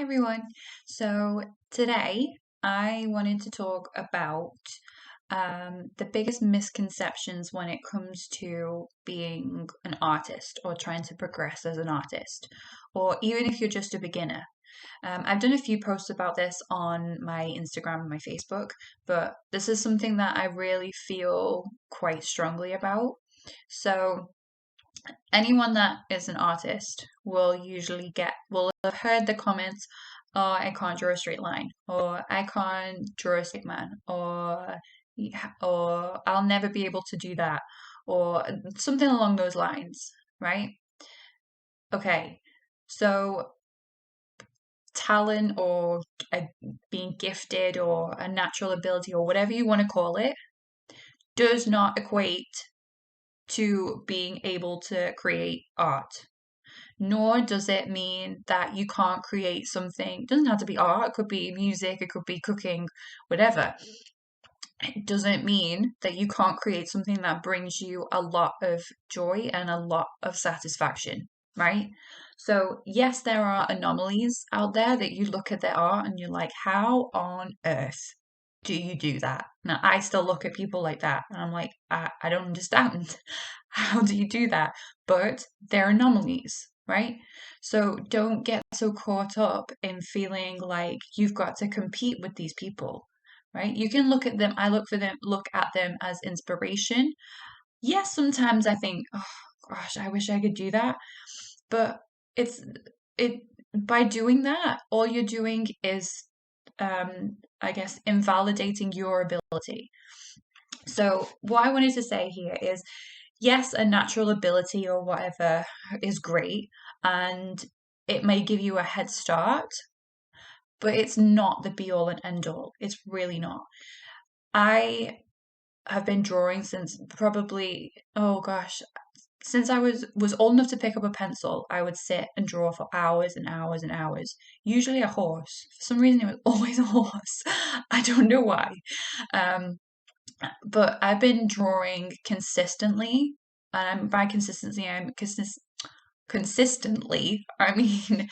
everyone. So today I wanted to talk about the biggest misconceptions when it comes to being an artist or trying to progress as an artist, or even if you're just a beginner. I've done a few posts about this on my Instagram and my Facebook, but this is something that I really feel quite strongly about. So anyone that is an artist will have heard the comments, oh, I can't draw a straight line, or I can't draw a stick man, or yeah, or I'll never be able to do that, or something along those lines, right? Okay, so talent or uh, being gifted or a natural ability or whatever you want to call it does not equate to being able to create art. Nor does it mean that you can't create something. It doesn't have to be art, it could be music, it could be cooking, whatever. It doesn't mean that you can't create something that brings you a lot of joy and a lot of satisfaction, right? So, yes, there are anomalies out there that you look at their art and you're like, how on earth do you do that? Now, I still look at people like that and I'm like, I don't understand. How do you do that? But they're anomalies, right? So don't get so caught up in feeling like you've got to compete with these people, right? You can look at them, look at them as inspiration. Yes, sometimes I think, oh gosh, I wish I could do that. But it's it by doing that, all you're doing is I guess invalidating your ability. So what I wanted to say here is yes, a natural ability or whatever is great and it may give you a head start, but it's not the be all and end all. It's really not. I have been drawing since probably, oh gosh, since I was old enough to pick up a pencil, I would sit and draw for hours and hours and hours. Usually a horse. For some reason, it was always a horse. I don't know why. Um, but I've been drawing consistently, and by consistency, consistently, I mean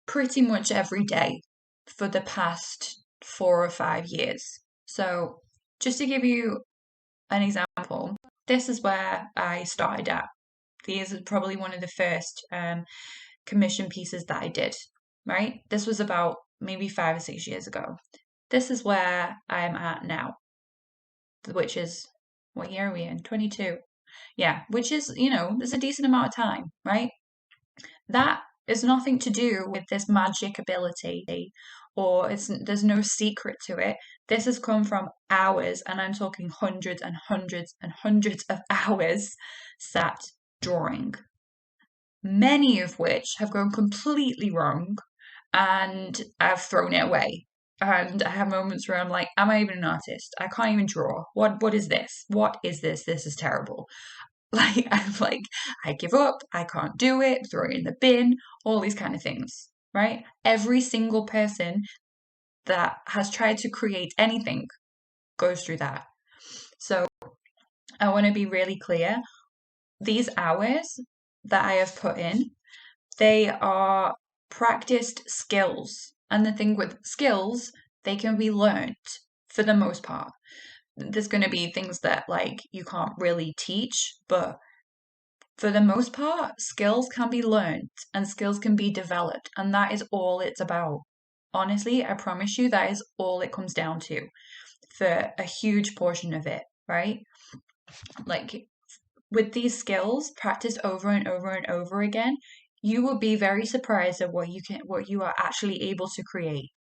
pretty much every day for the past 4 or 5 years. So, just to give you an example, this is where I started at. These are probably one of the first commission pieces that I did, right? This was about maybe 5 or 6 years ago. This is where I'm at now, which is, what year are we in? 22. Yeah, which is, there's a decent amount of time, right? That is nothing to do with this magic ability or there's no secret to it. This has come from hours, and I'm talking hundreds and hundreds and hundreds of hours sat drawing, many of which have gone completely wrong and I've thrown it away. And I have moments where I'm like, am I even an artist? I can't even draw. What is this? What is this? This is terrible. Like I'm like, I give up, I can't do it, throw it in the bin, all these kind of things, right? Every single person that has tried to create anything goes through that. So I want to be really clear. These hours that I have put in, they are practiced skills. And the thing with skills, they can be learnt for the most part. There's going to be things that like you can't really teach, but for the most part, skills can be learned and skills can be developed, and that is all it's about. Honestly, I promise you, that is all it comes down to for a huge portion of it, right? Like with these skills practiced over and over and over again, you will be very surprised at what you are actually able to create.